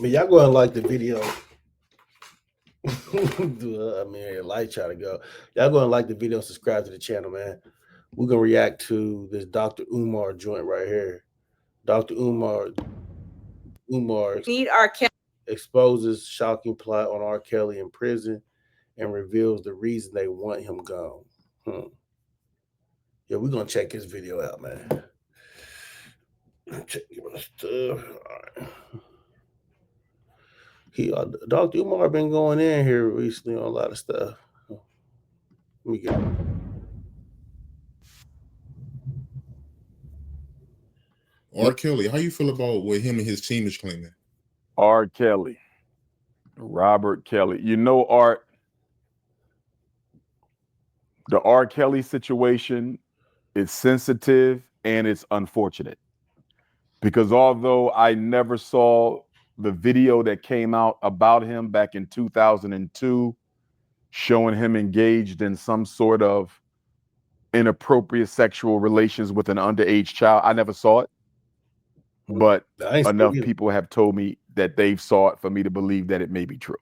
Man, y'all go and like the video. I mean, light try to go. Y'all go and like the video, subscribe to the channel, man. We're gonna react to this Dr.Umar joint right here. Dr. Umar Need our exposes shocking plot on R. Kelly in prison and reveals the reason they want him gone. Yeah, we're gonna check this video out, man. Check my stuff. All right. Dr. Umar been going in here recently on a lot of stuff. Let me get it. R. Kelly, how you feel about what him and his team is claiming? R. Kelly, Robert Kelly. You know, Art, the R. Kelly situation is sensitive and it's unfortunate. Because although I never saw the video that came out about him back in 2002, showing him engaged in some sort of inappropriate sexual relations with an underage child, I never saw it. But enough people have told me that they've saw it for me to believe that it may be true.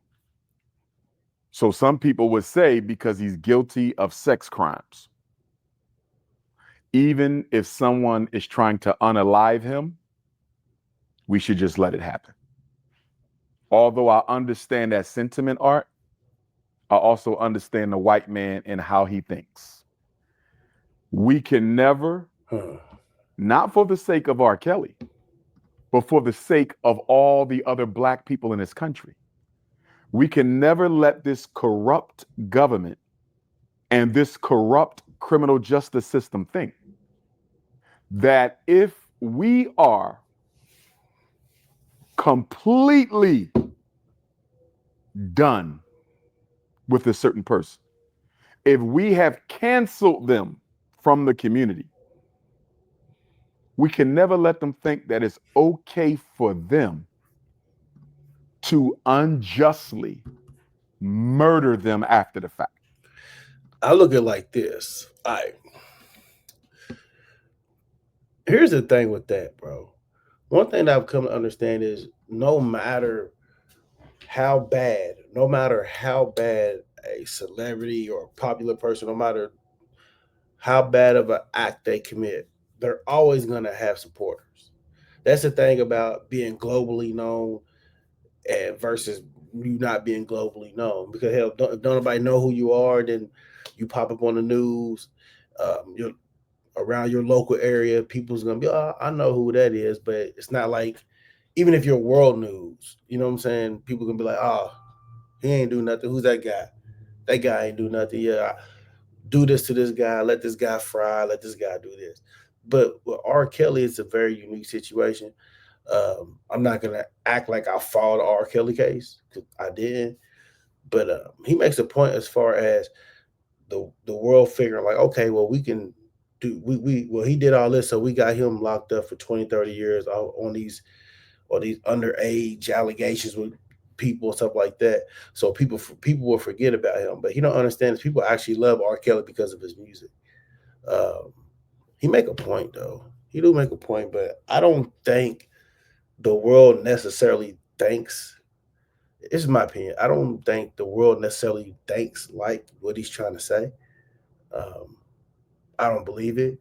So some people would say because he's guilty of sex crimes, even if someone is trying to unalive him, we should just let it happen. Although I understand that sentiment, Art, I also understand the white man and how he thinks. We can never, not for the sake of R. Kelly, but for the sake of all the other black people in this country, we can never let this corrupt government and this corrupt criminal justice system think that if we are completely done with a certain person, if we have canceled them from the community, we can never let them think that it's okay for them to unjustly murder them after the fact. I look at it like this. Here's the thing with that, bro. One thing that I've come to understand is no matter how bad a celebrity or a popular person, no matter how bad of an act they commit, they're always going to have supporters. That's the thing about being globally known and versus you not being globally known. Because hell, don't nobody know who you are, then you pop up on the news. You're around your local area, people's gonna be, oh, I know who that is, but it's not like even if you're world news, you know what I'm saying? People gonna be like, oh, he ain't do nothing. Who's that guy? That guy ain't do nothing. Yeah, do this to this guy, let this guy fry, let this guy do this. But with R. Kelly, it's a very unique situation. I'm not gonna act like I followed the R. Kelly case because I didn't, but he makes a point as far as the world figuring like, okay, well, we can do well, he did all this, so we got him locked up for 20, 30 years on these underage allegations with people and stuff like that. So people will forget about him, but he don't understand is people actually love R. Kelly because of his music. He make a point though. He do make a point, but I don't think the world necessarily thinks. It's my opinion. I don't think the world necessarily thinks like what he's trying to say. Um, I don't believe it.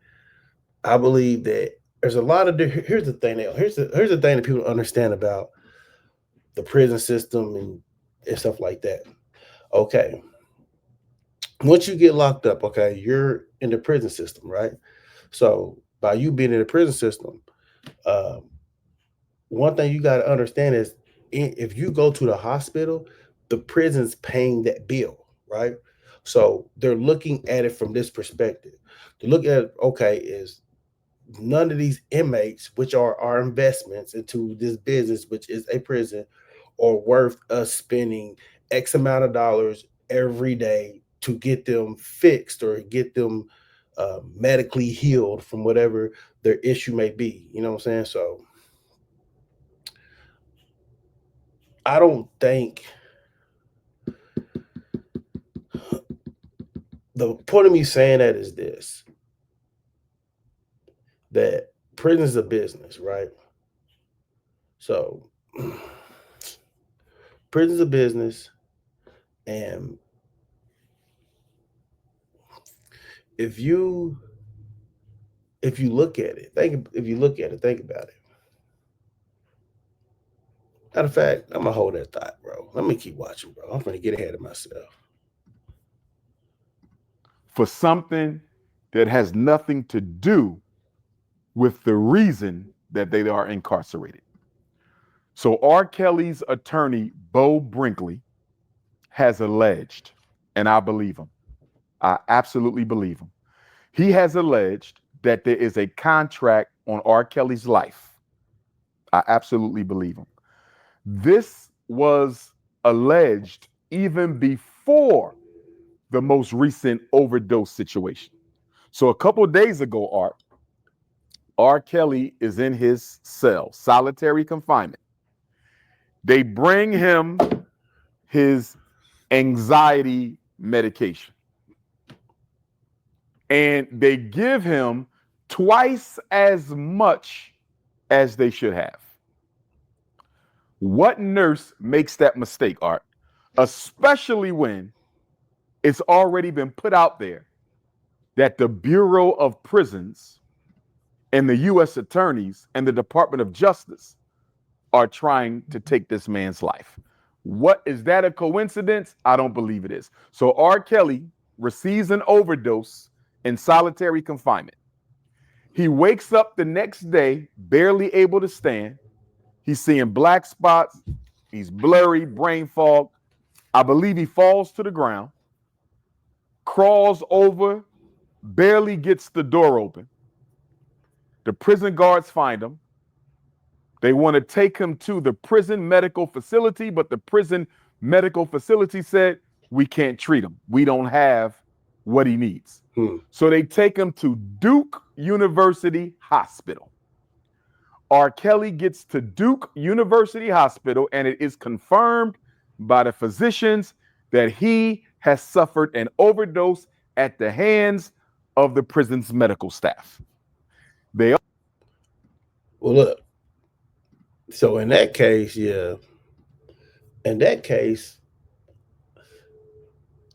I believe that there's a lot of. Here's the thing. Here's the thing that people understand about the prison system and stuff like that. Okay, once you get locked up, okay, you're in the prison system, right? So by you being in the prison system, um, one thing you got to understand is if you go to the hospital, the prison's paying that bill, right? So they're looking at it from this perspective. To look at, okay, is none of these inmates, which are our investments into this business, which is a prison, are worth us spending X amount of dollars every day to get them fixed or get them medically healed from whatever their issue may be. You know what I'm saying? So I don't think the point of me saying that is this, that prison is a business, right? So Prison's a business, and if you look at it, think about it. Matter of fact, I'm gonna hold that thought, bro. Let me keep watching, bro. I'm gonna get ahead of myself. For something that has nothing to do with the reason that they are incarcerated. So R. Kelly's attorney, Bo Brinkley, has alleged, and I believe him. I absolutely believe him. He has alleged that there is a contract on R. Kelly's life. I absolutely believe him. This was alleged even before the most recent overdose situation. So a couple of days ago, R. Kelly is in his cell, solitary confinement. They bring him his anxiety medication. And they give him twice as much as they should have. What nurse makes that mistake, Art? Especially when it's already been put out there that the Bureau of Prisons and the U.S. attorneys and the Department of Justice are trying to take this man's life. What is that a coincidence? I don't believe it is. So R. Kelly receives an overdose in solitary confinement. He wakes up the next day, barely able to stand. He's seeing black spots. He's blurry, brain fog. I believe he falls to the ground, crawls over, barely gets the door open. The prison guards find him. They want to take him to the prison medical facility, but the prison medical facility said, we can't treat him. We don't have what he needs. So they take him to Duke University Hospital. R. Kelly gets to Duke University Hospital, and it is confirmed by the physicians that he has suffered an overdose at the hands of the prison's medical staff. Well, look. So in that case,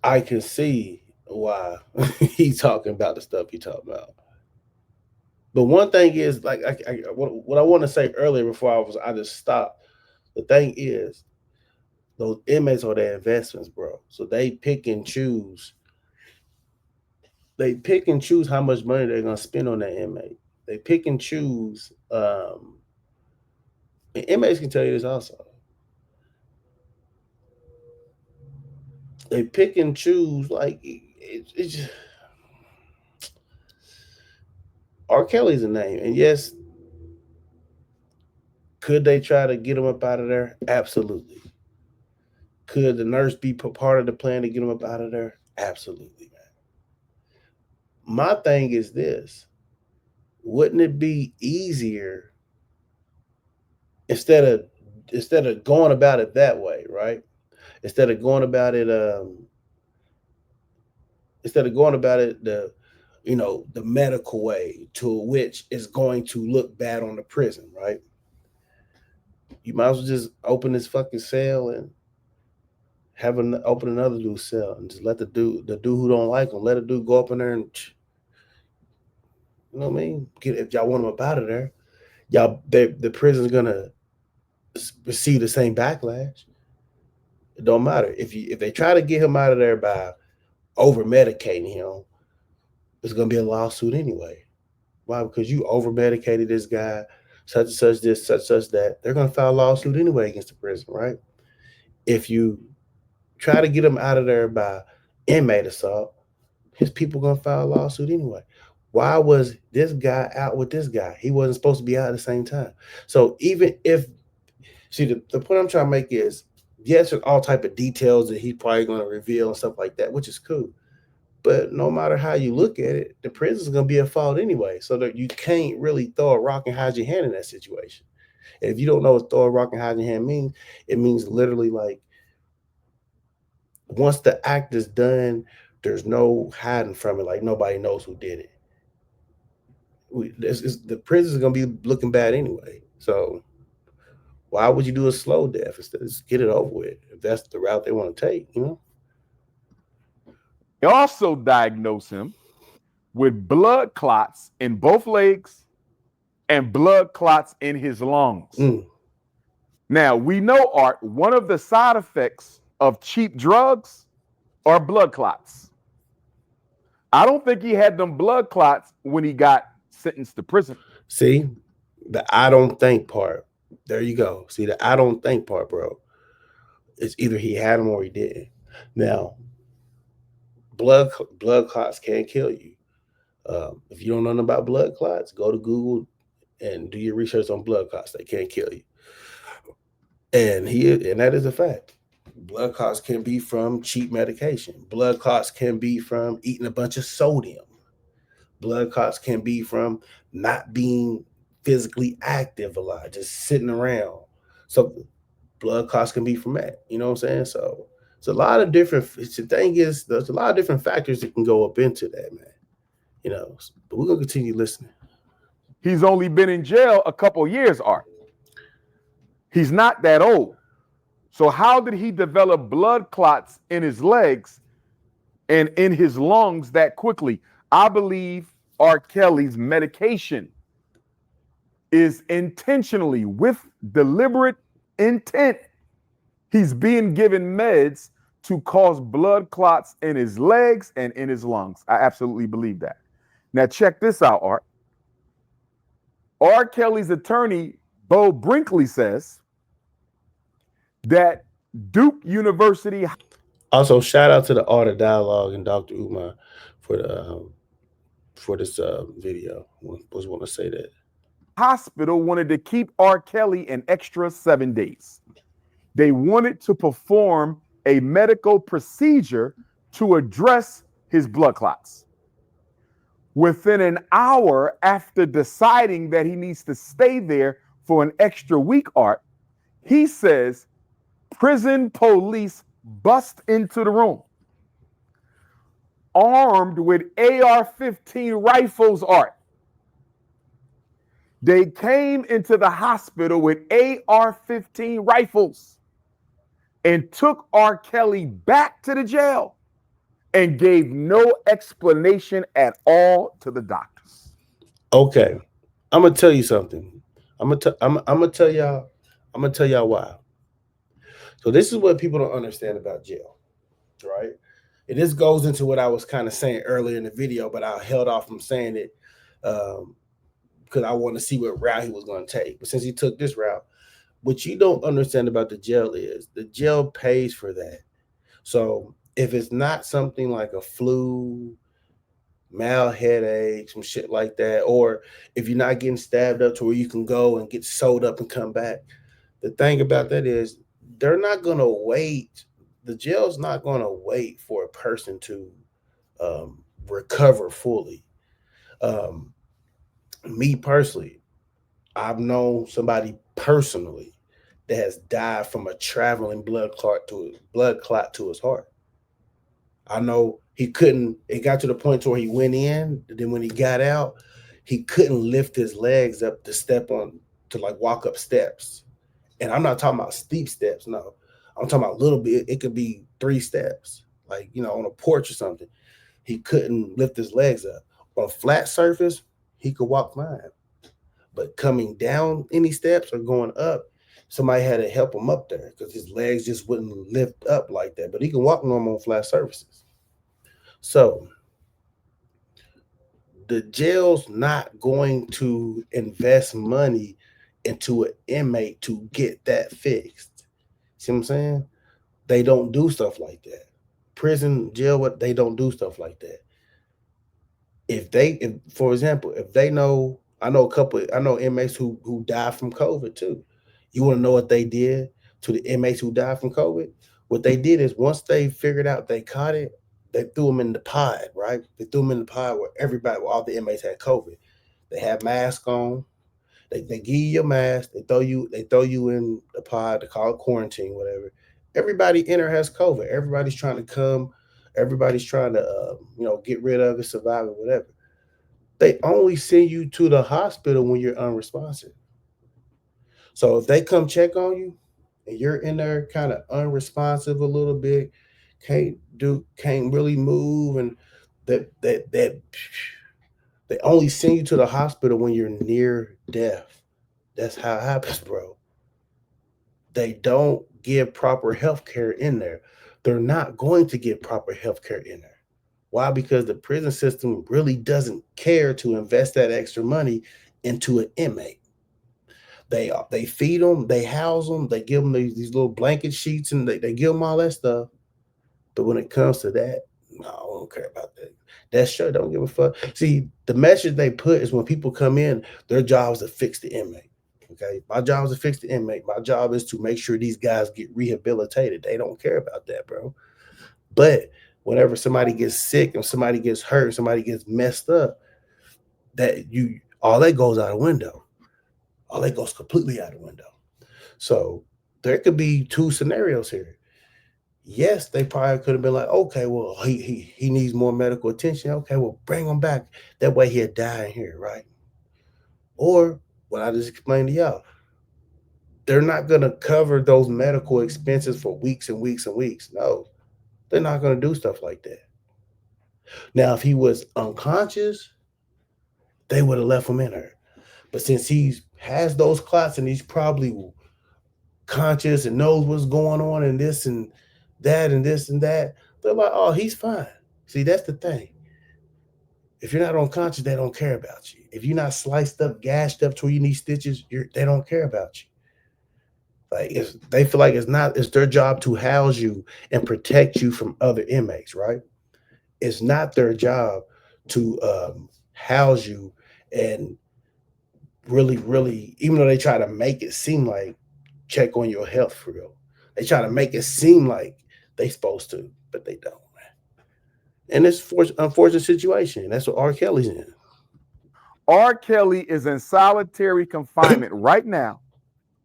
I can see why he's talking about the stuff he talking about. But one thing is, like, what I want to say earlier before I just stopped. The thing is, those inmates are their investments, bro. So they pick and choose. They pick and choose how much money they're gonna spend on that inmate. They pick and choose. And inmates can tell you this also. They pick and choose, like it's just R. Kelly's a name, and yes, could they try to get him up out of there? Absolutely. Could the nurse be part of the plan to get him up out of there? Absolutely, man. My thing is this: wouldn't it be easier instead of going about it that way, right? Instead of going about it, the medical way, to which is going to look bad on the prison, right? You might as well just open this fucking cell and open another dude's cell and just let the dude who don't like him, let a dude go up in there and, you know what I mean? If y'all want him up out of there, the prison's gonna receive the same backlash. It don't matter if they try to get him out of there by over medicating him. It's gonna be a lawsuit anyway. Why? Because you over medicated this guy, such and such this, such that. They're gonna file a lawsuit anyway against the prison, right? If you try to get him out of there by inmate assault, his people gonna file a lawsuit anyway. Why was this guy out with this guy? He wasn't supposed to be out at the same time. So even if, see, the point I'm trying to make is, yes, there's all type of details that he's probably going to reveal and stuff like that, which is cool. But no matter how you look at it, the prison's going to be at fault anyway. So that you can't really throw a rock and hide your hand in that situation. And if you don't know what throw a rock and hide your hand means, it means literally like, once the act is done, there's no hiding from it. Like nobody knows who did it. The prison's going to be looking bad anyway. So Why would you do a slow death instead of just get it over with if that's the route they want to take? They also diagnosed him with blood clots in both legs and blood clots in his lungs. Mm. Now, we know, Art, one of the side effects of cheap drugs are blood clots. I don't think he had them blood clots when he got sentenced to prison. See, the I don't think part. There you go. See, the I don't think part, bro. It's either he had them or he didn't. Now, blood clots can kill you. If you don't know nothing about blood clots, go to Google and do your research on blood clots. They can't kill you. And that is a fact. Blood clots can be from cheap medication. Blood clots can be from eating a bunch of sodium. Blood clots can be from not being physically active a lot, just sitting around. So blood clots can be from that. You know what I'm saying? So it's a lot of different. The thing is, there's a lot of different factors that can go up into that, man. But we're gonna continue listening. He's only been in jail a couple years, Art. He's not that old. So how did he develop blood clots in his legs and in his lungs that quickly? I believe R. Kelly's medication is intentionally, with deliberate intent, he's being given meds to cause blood clots in his legs and in his lungs. I absolutely believe that. Now check this out, Art. R. Kelly's attorney, Bo Brinkley, says that Duke University. Also, shout out to the Art of Dialogue and Dr. Umar for this video. Was want to say that Hospital wanted to keep R. Kelly an extra 7 days. They wanted to perform a medical procedure to address his blood clots. Within an hour after deciding that he needs to stay there for an extra week, Art, he says prison police bust into the room armed with AR-15 rifles, Art. They came into the hospital with AR-15 rifles and took R. Kelly back to the jail and gave no explanation at all to the doctors. Okay, I'm gonna tell you something. I'm gonna tell y'all. I'm gonna tell y'all why. So this is what people don't understand about jail, right? And this goes into what I was kind of saying earlier in the video, but I held off from saying it because I want to see what route he was going to take. But since he took this route, what you don't understand about the jail is the jail pays for that. So if it's not something like a flu, mild headache, some shit like that, or if you're not getting stabbed up to where you can go and get sewed up and come back, the thing about that is they're not going to wait. The jail's not going to wait for a person to recover fully. Um, Me personally, I've known somebody personally that has died from a traveling blood clot to his heart. I know he couldn't. It got to the point to where he went in. Then when he got out, he couldn't lift his legs up to step on to like walk up steps. And I'm not talking about steep steps. No, I'm talking about a little bit. It could be 3 steps, like on a porch or something. He couldn't lift his legs up. On a flat surface, he could walk fine. But coming down any steps or going up, somebody had to help him up there because his legs just wouldn't lift up like that. But he can walk normal on flat surfaces. So the jail's not going to invest money into an inmate to get that fixed. See what I'm saying? They don't do stuff like that. Prison, jail, what they don't do stuff like that. If for example, if they know, I know inmates who died from COVID too. You want to know what they did to the inmates who died from COVID? What they did is once they figured out they caught it, they threw them in the pod, right? They threw them in the pod where all the inmates had COVID. They had masks on. They give you your mask. They throw you in the pod. They call it quarantine, whatever. Everybody in there has COVID. Everybody's trying to come. Everybody's trying to get rid of it, survive it, whatever. They only send you to the hospital when you're unresponsive. So if they come check on you and you're in there kind of unresponsive a little bit, can't really move, and that they only send you to the hospital when you're near death. That's how it happens, bro. They don't give proper health care in there. They're not going to give proper health care in there. Why? Because the prison system really doesn't care to invest that extra money into an inmate. They feed them, they house them, they give them these little blanket sheets, and they give them all that stuff. But when it comes to that, no, I don't care about that. That sure don't give a fuck. See, the message they put is when people come in, their job is to fix the inmate. Okay, my job is to fix the inmate. My job is to make sure these guys get rehabilitated. They don't care about that, bro. But whenever somebody gets sick and somebody gets hurt, somebody gets messed up, that you all that goes out the window. All that goes completely out the window. So there could be two scenarios here. Yes, they probably could have been like, okay, well, he needs more medical attention. Okay, well, bring him back. That way he'll die in here, right? Or what I just explained to y'all, they're not gonna cover those medical expenses for weeks and weeks and weeks. No, they're not gonna do stuff like that. Now, if he was unconscious, they would have left him in there. But since he has those clots and he's probably conscious and knows what's going on and this and that and this and that, they're like, oh, he's fine. See, that's the thing. If you're not unconscious, they don't care about you. If you're not sliced up, gashed up to where you need stitches, they don't care about you. Like they feel like it's their job to house you and protect you from other inmates, right? It's not their job to house you and really, really, even though they try to make it seem like check on your health for real. They try to make it seem like they supposed to, but they don't, man. And it's unfortunate situation. That's what R. Kelly's in. R. Kelly is in solitary confinement right now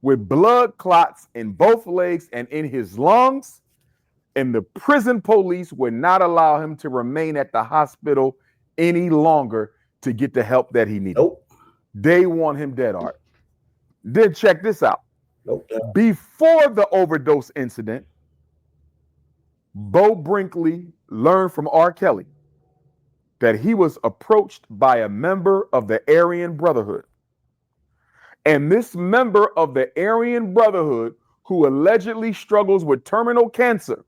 with blood clots in both legs and in his lungs, and the prison police would not allow him to remain at the hospital any longer to get the help that he needed. Nope. They want him dead, Art. Then check this out. Nope. Before the overdose incident, Bo Brinkley learned from R. Kelly that he was approached by a member of the Aryan Brotherhood. And this member of the Aryan Brotherhood, who allegedly struggles with terminal cancer,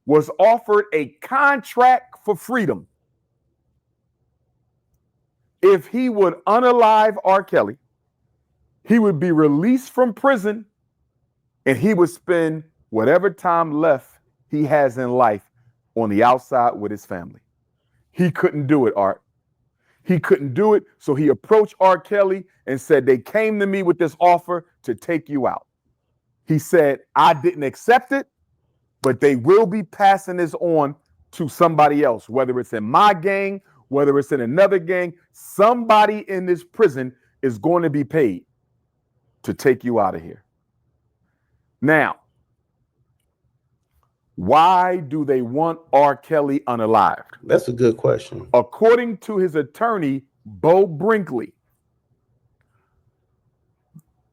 was offered a contract for freedom. If he would unalive R. Kelly, he would be released from prison and he would spend whatever time left he has in life on the outside with his family. He couldn't do it, Art. He couldn't do it, so he approached R. Kelly and said, they came to me with this offer to take you out. He said, I didn't accept it, but they will be passing this on to somebody else, whether it's in my gang, whether it's in another gang. Somebody in this prison is going to be paid to take you out of here. Now, why do they want R. Kelly unalived? That's a good question. According to his attorney, Bo Brinkley,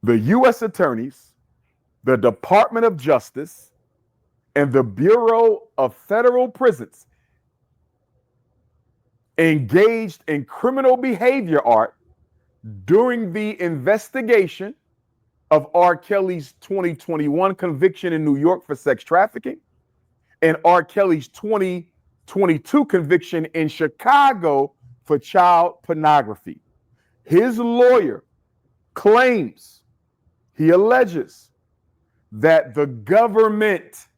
the U.S. attorneys, the Department of Justice, and the Bureau of Federal Prisons engaged in criminal behavior, Art, during the investigation of R. Kelly's 2021 conviction in New York for sex trafficking and R. Kelly's 2022 conviction in Chicago for child pornography. His lawyer claims, he alleges, that the government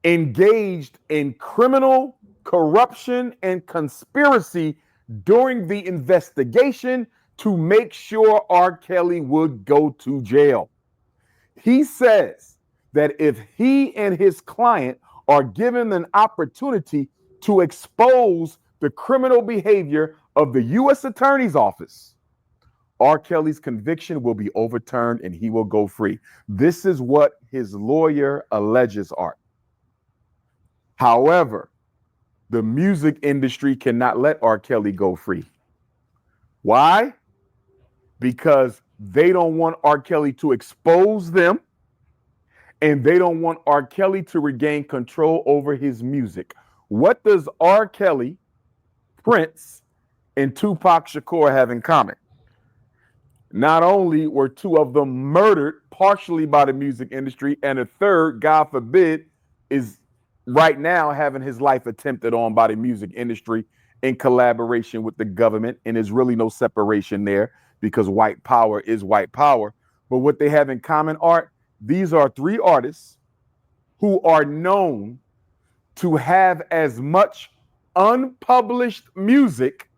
engaged in criminal corruption and conspiracy during the investigation to make sure R. Kelly would go to jail. He says that if he and his client are given an opportunity to expose the criminal behavior of the U.S. Attorney's Office, R. Kelly's conviction will be overturned and he will go free. This is what his lawyer alleges, Art. However, the music industry cannot let R. Kelly go free. Why? Because they don't want R. Kelly to expose them, and they don't want R. Kelly to regain control over his music. What does R. Kelly, Prince, and Tupac Shakur have in common? Not only were two of them murdered partially by the music industry, and a third, God forbid, is right now having his life attempted on by the music industry in collaboration with the government, and there's really no separation there because white power is white power. But what they have in common, Art, these are three artists who are known to have as much unpublished music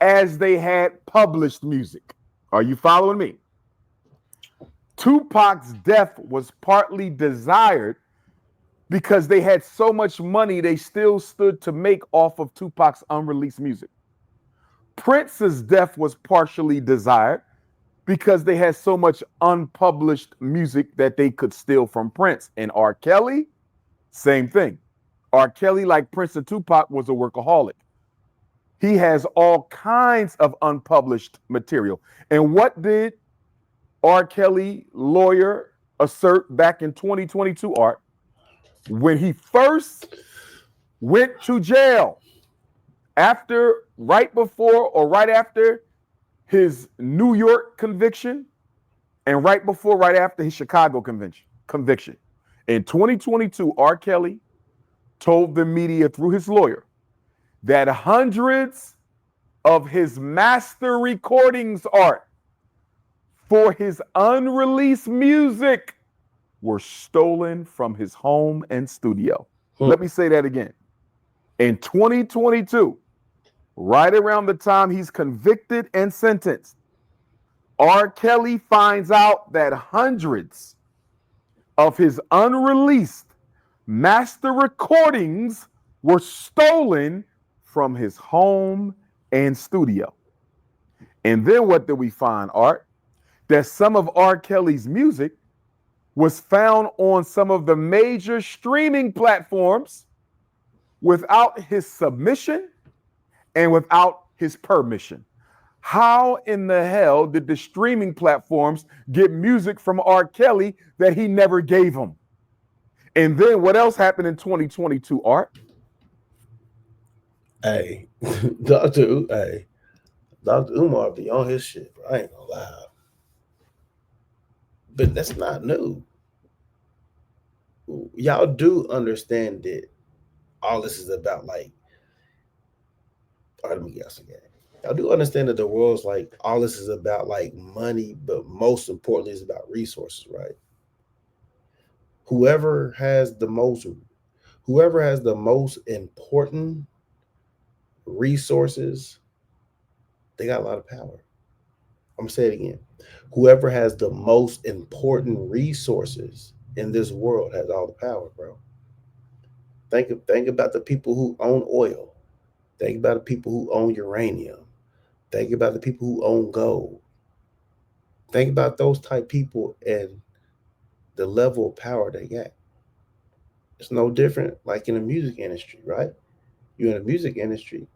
as they had published music. Are you following me? Tupac's death was partly desired because they had so much money they still stood to make off of Tupac's unreleased music. Prince's death was partially desired because they had so much unpublished music that they could steal from Prince. And R. Kelly, same thing. R. Kelly, like Prince and Tupac, was a workaholic. He has all kinds of unpublished material. And what did R. Kelly lawyer assert back in 2022, Art? When he first went to jail, right before or right after his New York conviction, and right after his Chicago conviction. In 2022, R. Kelly told the media through his lawyer that hundreds of his master recordings, Art, for his unreleased music were stolen from his home and studio. Let me say that again. In 2022, right around the time he's convicted and sentenced, R. Kelly finds out that hundreds of his unreleased master recordings were stolen from his home and studio. And then what did we find, Art? That some of R. Kelly's music was found on some of the major streaming platforms without his submission and without his permission. How in the hell did the streaming platforms get music from R. Kelly that he never gave them? And then what else happened in 2022, Art? Hey, Dr. Umar be on his shit, bro. I ain't gonna lie. But that's not new. Y'all do understand that all this is about, like, let me guess again. Y'all do understand that the world's like, all this is about like money, but most importantly is about resources, right? Whoever has the most important resources, they got a lot of power. I'm gonna say it again. Whoever has the most important resources in this world has all the power, bro. Think about the people who own oil. Think about the people who own uranium. Think about the people who own gold. Think about those type people and the level of power they got. It's no different like in the music industry, right? You're in the music industry,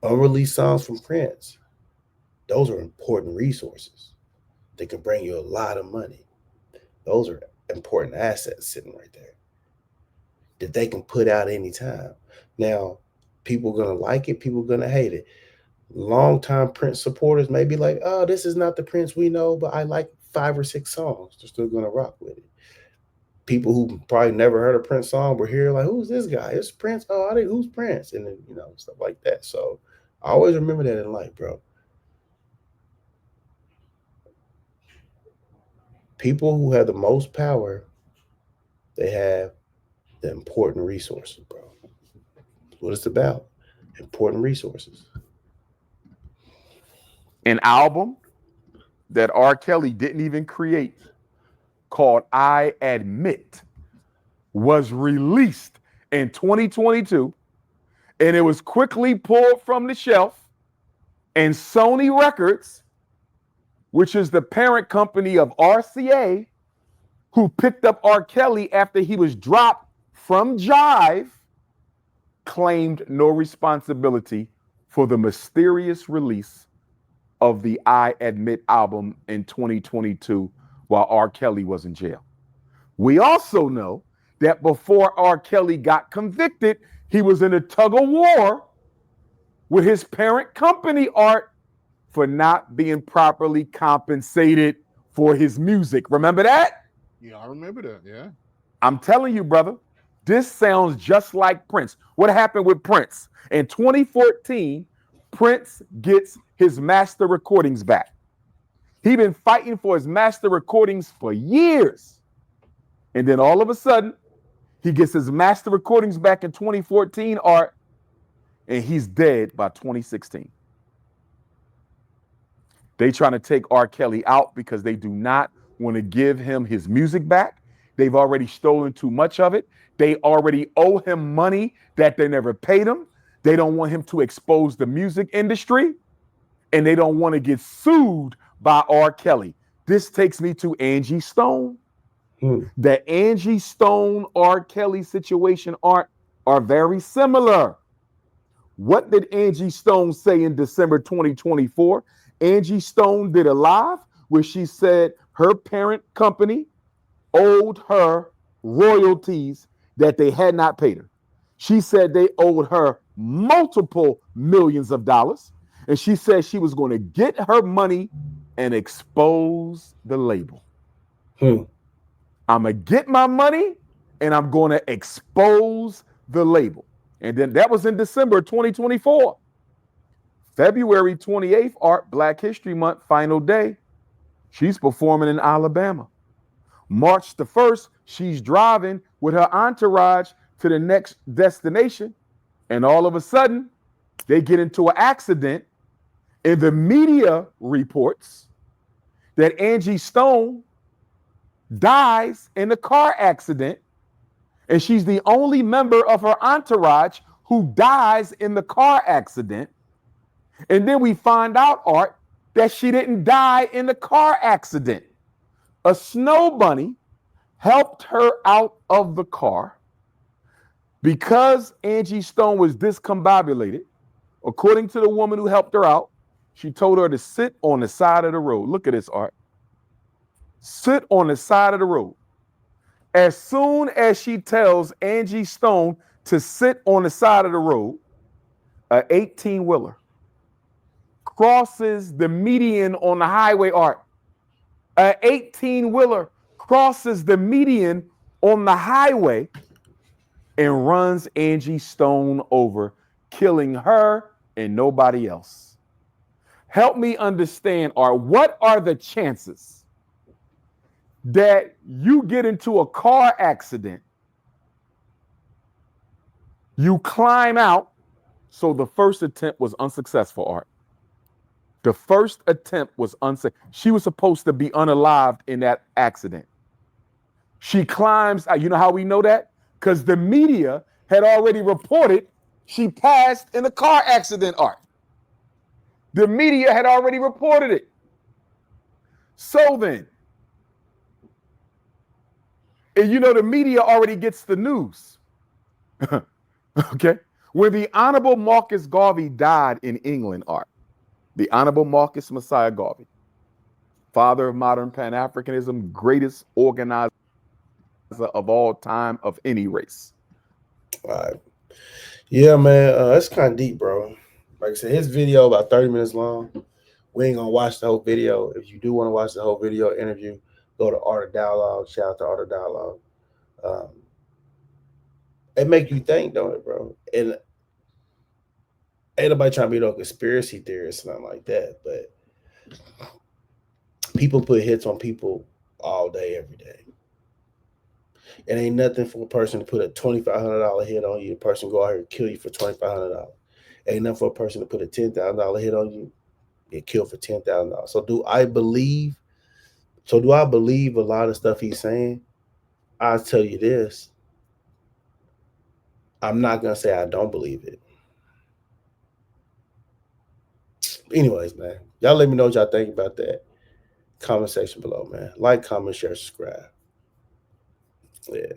unreleased songs from Prince, those are important resources. They can bring you a lot of money. Those are important assets sitting right there that they can put out anytime. Now, people are going to like it, people are going to hate it. Longtime Prince supporters may be like, oh, this is not the Prince we know, but I like 5 or 6 songs. They're still going to rock with it. People who probably never heard a Prince song were here like, who's this guy? It's Prince. Oh, I think who's Prince? And then, stuff like that. So I always remember that in life, bro. People who have the most power, they have the important resources, bro. That's what it's about. Important resources. An album that R. Kelly didn't even create, called I Admit, was released in 2022, and it was quickly pulled from the shelf, and Sony Records, which is the parent company of RCA, who picked up R. Kelly after he was dropped from Jive, claimed no responsibility for the mysterious release of the I Admit album in 2022 while R. Kelly was in jail. We also know that before R. Kelly got convicted, he was in a tug of war with his parent company, Art, for not being properly compensated for his music. Remember that? Yeah, I remember that. Yeah. I'm telling you, brother, this sounds just like Prince. What happened with Prince? In 2014, Prince gets his master recordings back. He'd been fighting for his master recordings for years. And then all of a sudden, he gets his master recordings back in 2014, Art, and he's dead by 2016. They trying to take R. Kelly out because they do not want to give him his music back. They've already stolen too much of it. They already owe him money that they never paid him. They don't want him to expose the music industry, and they don't want to get sued by R. Kelly. This takes me to Angie Stone. The Angie Stone R. Kelly situation are very similar. What did Angie Stone say in December 2024? Angie Stone did a live where she said her parent company owed her royalties that they had not paid her. She said they owed her multiple millions of dollars. And she said she was going to get her money and expose the label. I'm going to get my money and I'm going to expose the label. And then that was in December 2024. February 28th, Art, Black History Month, final day. She's performing in Alabama. March the 1st, she's driving with her entourage to the next destination. And all of a sudden, they get into an accident. And the media reports that Angie Stone dies in a car accident. And she's the only member of her entourage who dies in the car accident. And then we find out, Art, that she didn't die in the car accident. A snow bunny helped her out of the car because Angie Stone was discombobulated. According to the woman who helped her out, she told her to sit on the side of the road. Look at this, Art. Sit on the side of the road. As soon as she tells Angie Stone to sit on the side of the road, an 18-wheeler crosses the median on the highway, Art. An 18-wheeler crosses the median on the highway and runs Angie Stone over, killing her and nobody else. Help me understand, Art, what are the chances that you get into a car accident, you climb out, so the first attempt was unsuccessful, Art. The first attempt was unsuccessful. She was supposed to be unalived in that accident. She climbs out. You know how we know that? Because the media had already reported she passed in a car accident, Art. The media had already reported it. So then, and you know the media already gets the news. Okay? When the Honorable Marcus Garvey died in England, Art, the Honorable Marcus Messiah Garvey, father of modern Pan-Africanism, greatest organizer of all time of any race. All right. Yeah, man, that's kind of deep, bro. Like I said, his video about 30 minutes long. We ain't gonna watch the whole video. If you do want to watch the whole video interview, go to Art of Dialogue. Shout out to Art of Dialogue. It make you think, don't it, bro? And ain't nobody trying to be no conspiracy theorist or nothing like that, but people put hits on people all day, every day. It ain't nothing for a person to put a $2,500 hit on you. A person go out here and kill you for $2,500. Ain't nothing for a person to put a $10,000 hit on you, get killed for $10,000. So do I believe a lot of stuff he's saying? I'll tell you this. I'm not gonna say I don't believe it. Anyways, man, y'all let me know what y'all think about that. Comment section below, man. Like, comment, share, subscribe. Yeah.